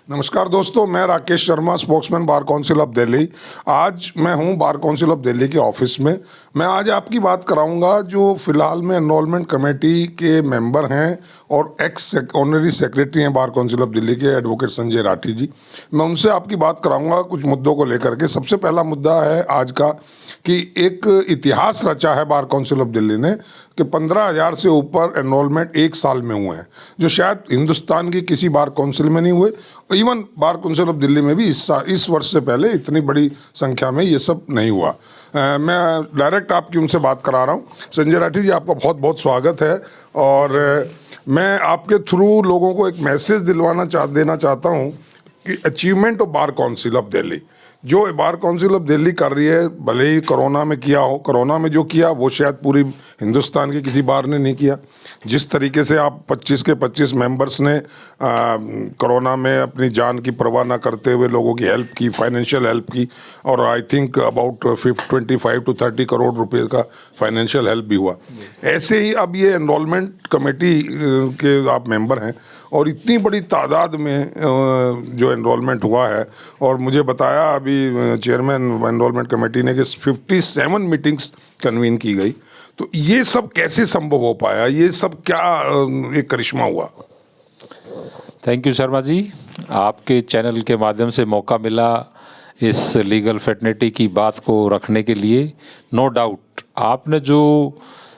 नमस्कार दोस्तों, मैं Rakesh Sharma, spokesman bar council of Delhi. आज मैं हूं बार काउंसिल ऑफ दिल्ली के ऑफिस में। मैं आज आपकी बात कराऊंगा जो फिलहाल में एनरोलमेंट कमेटी के मेंबर हैं और एक्स ऑनरी सेक्रेटरी हैं बार काउंसिल ऑफ दिल्ली के, एडवोकेट संजय राठी जी। मैं उनसे आपकी बात कराऊंगा कुछ मुद्दों को लेकर के। सबसे पहला मुद्दा है आज का कि एक इतिहास रचा है बार काउंसिल ऑफ दिल्ली ने कि 15,000 से ऊपर एनरोलमेंट एक साल में हुए हैं, जो शायद हिंदुस्तान की किसी बार काउंसिल में नहीं हुए। Even bar council of Delhi में भी इस वर्ष से पहले इतनी बड़ी संख्या में ये सब नहीं हुआ। मैं डायरेक्ट आपकी उनसे बात करा रहा हूँ। संजय राठी जी, आपका बहुत बहुत स्वागत है। और मैं आपके थ्रू लोगों को एक मैसेज देना चाहता हूँ कि achievement of bar council of Delhi, जो बार काउंसिल ऑफ दिल्ली कर रही है, भले ही कोरोना में किया हो, कोरोना में जो किया वो शायद पूरी हिंदुस्तान के किसी बार ने नहीं किया। जिस तरीके से आप 25 के 25 मेंबर्स ने कोरोना में अपनी जान की परवाह ना करते हुए लोगों की हेल्प की, फाइनेंशियल हेल्प की, और I think about 25 to 30 crore रुपए का फाइनेंशियल हेल्प भी हुआ। ऐसे ही अब ये एनरोलमेंट कमेटी के आप मेंबर हैं और इतनी बड़ी तादाद में जो एनरोलमेंट हुआ है, और मुझे बताया अभी चेयरमैन एनरोलमेंट कमेटी ने कि 57 मीटिंग्स कन्वीन की गई। तो ये सब कैसे संभव हो पाया? ये सब क्या एक करिश्मा हुआ? थैंक यू शर्मा जी, आपके चैनल के माध्यम से मौका मिला इस लीगल फेटर्निटी की बात को रखने के लिए। नो डाउट आपने जो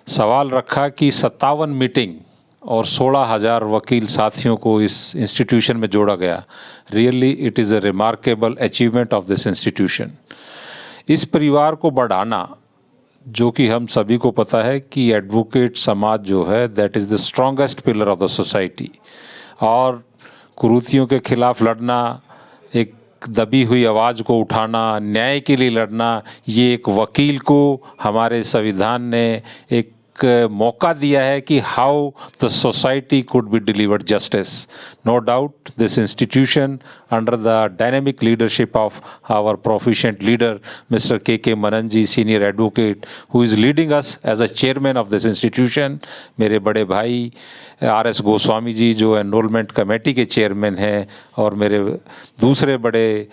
सवाल रखा कि 57 मीटिंग और 16,000 वकील साथियों को इस इंस्टीट्यूशन में जोड़ा गया, really it is a remarkable achievement of this institution. इस परिवार को बढ़ाना, जो कि हम सभी को पता है कि एडवोकेट समाज जो है that is the strongest pillar of the society, और कुरीतियों के खिलाफ लड़ना, एक दबी हुई आवाज़ को उठाना, न्याय के लिए लड़ना, ये एक वकील को हमारे संविधान ने एक मौका दिया है कि how the society could be delivered justice. No doubt this institution under the dynamic leadership of our proficient leader Mister K Manan ji, senior advocate, who is leading us as a chairman of this institution, मेरे बड़े भाई RS Goswami ji जो enrolment committee के chairman हैं, और मेरे दूसरे बड़े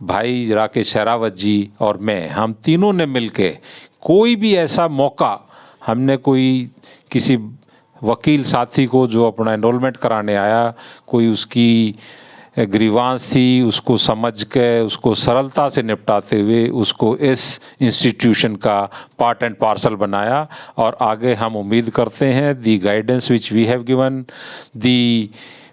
भाई राकेश शेरावत जी और मैं, हम तीनों ने मिलके कोई भी ऐसा मौका, हमने कोई किसी वकील साथी को जो अपना एनरोलमेंट कराने आया, कोई उसकी ग्रीवांस थी, उसको समझ के उसको सरलता से निपटाते हुए उसको इस इंस्टीट्यूशन का पार्ट एंड पार्सल बनाया। और आगे हम उम्मीद करते हैं the guidance which we have given, the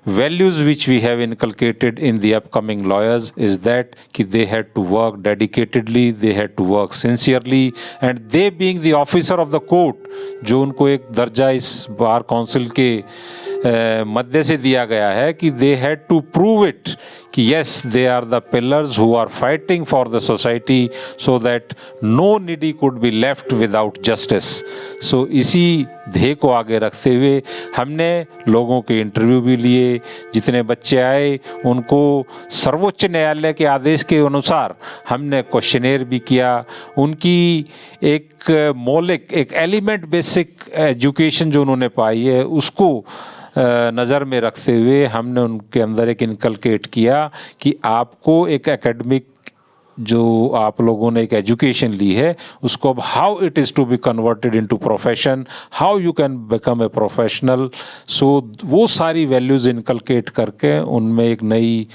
values which we have inculcated in the upcoming lawyers is that कि they had to work dedicatedly, they had to work sincerely, and they being the officer of the court, जो उनको एक दर्जा इस bar council के मध्य से दिया गया है कि they had to prove it कि yes they are the pillars who are fighting for the society so that no needy could be left without justice. So इसी ध्येय को आगे रखते हुए हमने लोगों के इंटरव्यू भी लिए, जितने बच्चे आए उनको सर्वोच्च न्यायालय के आदेश के अनुसार हमने क्वेश्चनेयर भी किया। उनकी एक मौलिक, एक एलिमेंट बेसिक एजुकेशन जो उन्होंने पाई है उसको नज़र में रखते हुए हमने उनके अंदर एक इनकलकेट किया कि आपको एक एकेडमिक जो आप लोगों ने एक एजुकेशन ली है उसको अब how it is to be converted into profession, how you can become a professional. So वो सारी वैल्यूज़ इनकलकेट करके उनमें एक नई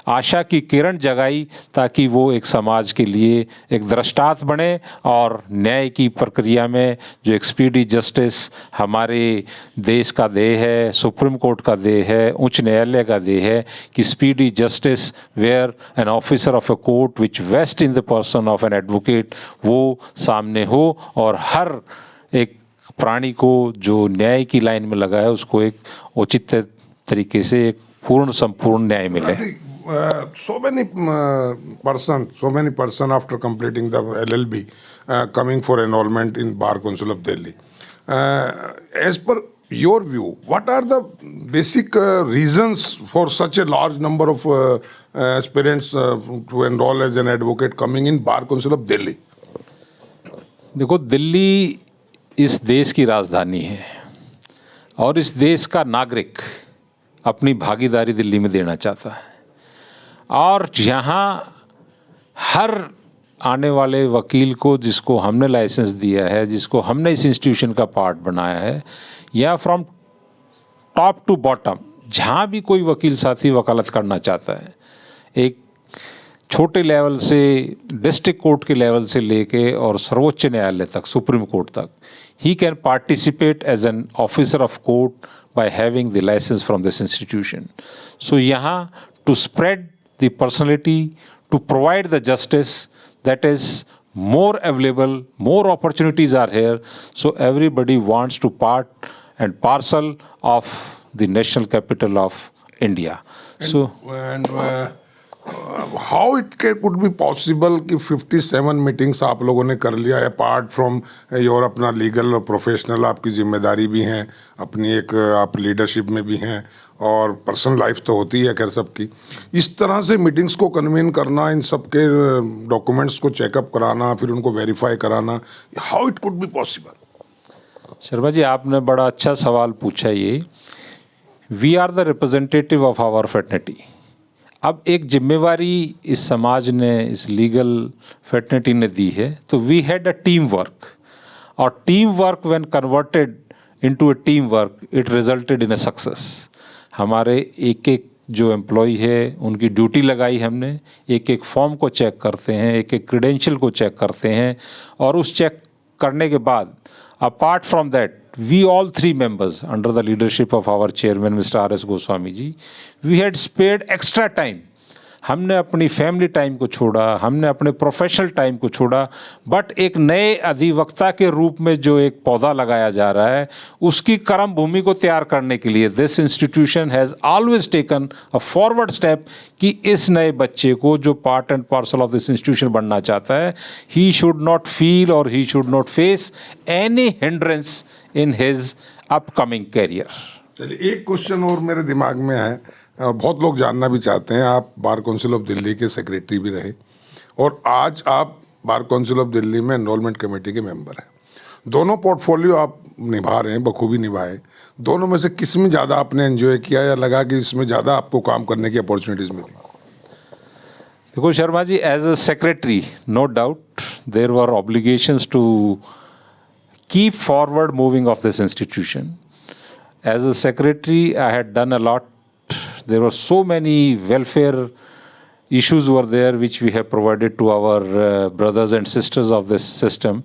आशा की किरण जगाई ताकि वो एक समाज के लिए एक दृष्टांत बने और न्याय की प्रक्रिया में जो एक स्पीडी जस्टिस हमारे देश का ध्येय है, सुप्रीम कोर्ट का ध्येय है, उच्च न्यायालय का ध्येय है कि speedy justice where an officer of a court which vest in the person of an advocate वो सामने हो और हर एक प्राणी को जो न्याय की लाइन में लगा है उसको एक उचित तरीके से एक पूर्ण संपूर्ण न्याय मिले। So many person after completing the LLB coming for enrollment in Bar Council of Delhi. As per your view, what are the basic reasons for such a large number of aspirants to enroll as an advocate coming in Bar Council of Delhi? देखो, दिल्ली इस देश की राजधानी है और इस देश का नागरिक अपनी भागीदारी दिल्ली में देना चाहता है। और यहाँ हर आने वाले वकील को जिसको हमने लाइसेंस दिया है, जिसको हमने इस इंस्टीट्यूशन का पार्ट बनाया है, या फ्रॉम टॉप टू बॉटम जहाँ भी कोई वकील साथी वकालत करना चाहता है, एक छोटे लेवल से डिस्ट्रिक्ट कोर्ट के लेवल से लेके और सर्वोच्च न्यायालय तक, सुप्रीम कोर्ट तक, he can participate as an officer of court by having the license from this institution. So यहाँ to spread the personality, to provide the justice that is more available, more opportunities are here, so everybody wants to part and parcel of the national capital of India. How it could be possible कि 57 meetings आप लोगों ने कर लिया, apart from your अपना legal और professional आपकी जिम्मेदारी भी हैं, अपनी एक आप लीडरशिप में भी हैं और पर्सनल लाइफ तो होती है खैर सबकी, इस तरह से मीटिंग्स को कन्वीन करना, इन सब के डॉक्यूमेंट्स को चेकअप कराना, फिर उनको वेरीफाई कराना, how it could be possible? Sharma ji, आपने बड़ा अच्छा सवाल पूछा। ये we are the representative of our fraternity. अब एक जिम्मेवारी इस समाज ने, इस लीगल फ्रेटर्निटी ने दी है, तो we had a team work, और team work when converted into a team work it resulted in a success. हमारे एक एक जो एम्प्लॉय है उनकी ड्यूटी लगाई हमने, एक एक फॉर्म को चेक करते हैं, एक एक क्रेडेंशियल को चेक करते हैं, और उस चेक करने के बाद apart from that we all three members under the leadership of our chairman Mr. R.S. Goswami ji, we had spared extra time. हमने अपनी फैमिली टाइम को छोड़ा, हमने अपने प्रोफेशनल टाइम को छोड़ा, बट एक नए अधिवक्ता के रूप में जो एक पौधा लगाया जा रहा है उसकी कर्म भूमि को तैयार करने के लिए this institution has always taken a forward step कि इस नए बच्चे को जो part and parcel of this institution बनना चाहता है, ही शुड नॉट फील और he should not face any hindrance in his upcoming career. चलिए, एक क्वेश्चन और मेरे दिमाग में है और बहुत लोग जानना भी चाहते हैं। आप बार काउंसिल ऑफ दिल्ली के सेक्रेटरी भी रहे और आज आप बार काउंसिल ऑफ दिल्ली में एनरोलमेंट कमेटी के मेंबर हैं। दोनों पोर्टफोलियो आप निभा रहे हैं, बखूबी निभाए। दोनों में से किस में ज़्यादा आपने एंजॉय किया या लगा कि इसमें ज़्यादा आपको काम करने की अपॉर्चुनिटीज़ मिली? देखो Sharma ji, as a secretary no doubt there were obligations to keep forward moving of this institution. As a secretary I had done a lot. There were so many welfare issues were there which we have provided to our brothers and sisters of this system.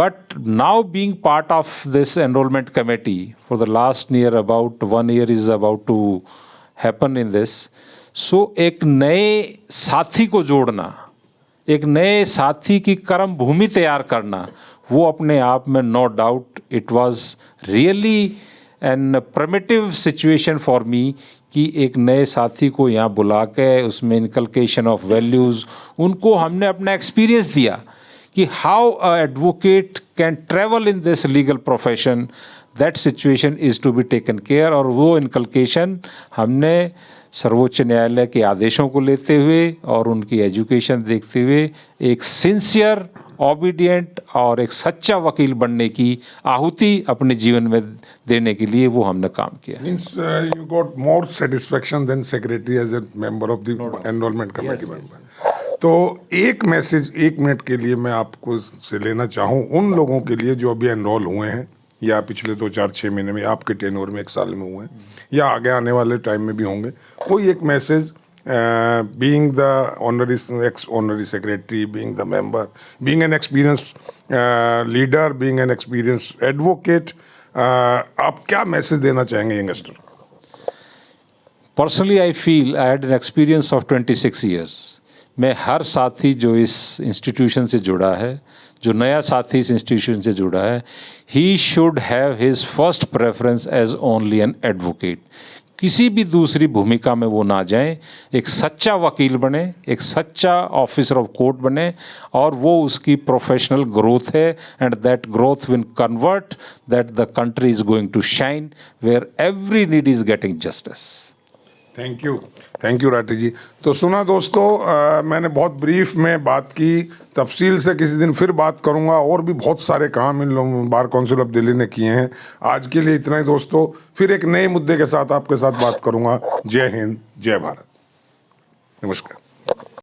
But now being part of this enrollment committee for the last year, about 1 year is about to happen in this. So एक नए साथी को जोड़ना, एक नए साथी की कर्म भूमि तैयार करना, वो अपने आप में no doubt it was really an primitive situation for me कि एक नए साथी को यहाँ बुला के उसमें इनकलकेशन ऑफ वैल्यूज़, उनको हमने अपना एक्सपीरियंस दिया कि how a advocate can travel in this legal profession, that situation is to be taken care. और वो इनकलकेशन हमने सर्वोच्च न्यायालय के आदेशों को लेते हुए और उनकी एजुकेशन देखते हुए एक सिंसियर, ओबीडियंट और एक सच्चा वकील बनने की आहुति अपने जीवन में देने के लिए वो हमने काम किया। Means you got more satisfaction than secretary as a member of the enrolment committee member. तो एक मैसेज 1 मिनट के लिए मैं आपको से लेना चाहूँ उन लोगों के लिए जो अभी एनरोल हुए हैं या पिछले 2, 4, 6 महीने में, आपके टेन्योर में 1 साल में हुए हैं या आगे आने वाले टाइम में भी होंगे, कोई एक message being the ex-honorary secretary, being the member, being an experienced leader, being an experienced advocate, आप क्या मैसेज देना चाहेंगे youngster? Personally, I feel I had an experience of 26 years. मैं हर साथी जो इस इंस्टीट्यूशन से जुड़ा है, जो नया साथी इस इंस्टीट्यूशन से जुड़ा है, he should have his first preference as only an advocate. किसी भी दूसरी भूमिका में वो ना जाएं, एक सच्चा वकील बने, एक सच्चा ऑफिसर ऑफ कोर्ट बने, और वो उसकी प्रोफेशनल ग्रोथ है, and that growth will convert that the country is going to shine where every need is getting justice. Thank you Rathi ji. तो सुना दोस्तों, मैंने बहुत ब्रीफ में बात की, तफसील से किसी दिन फिर बात करूंगा, और भी बहुत सारे काम इन लोगों बार काउंसिल ऑफ दिल्ली ने किए हैं। आज के लिए इतना ही दोस्तों, फिर एक नए मुद्दे के साथ आपके साथ बात करूंगा। जय हिंद, जय भारत। नमस्कार।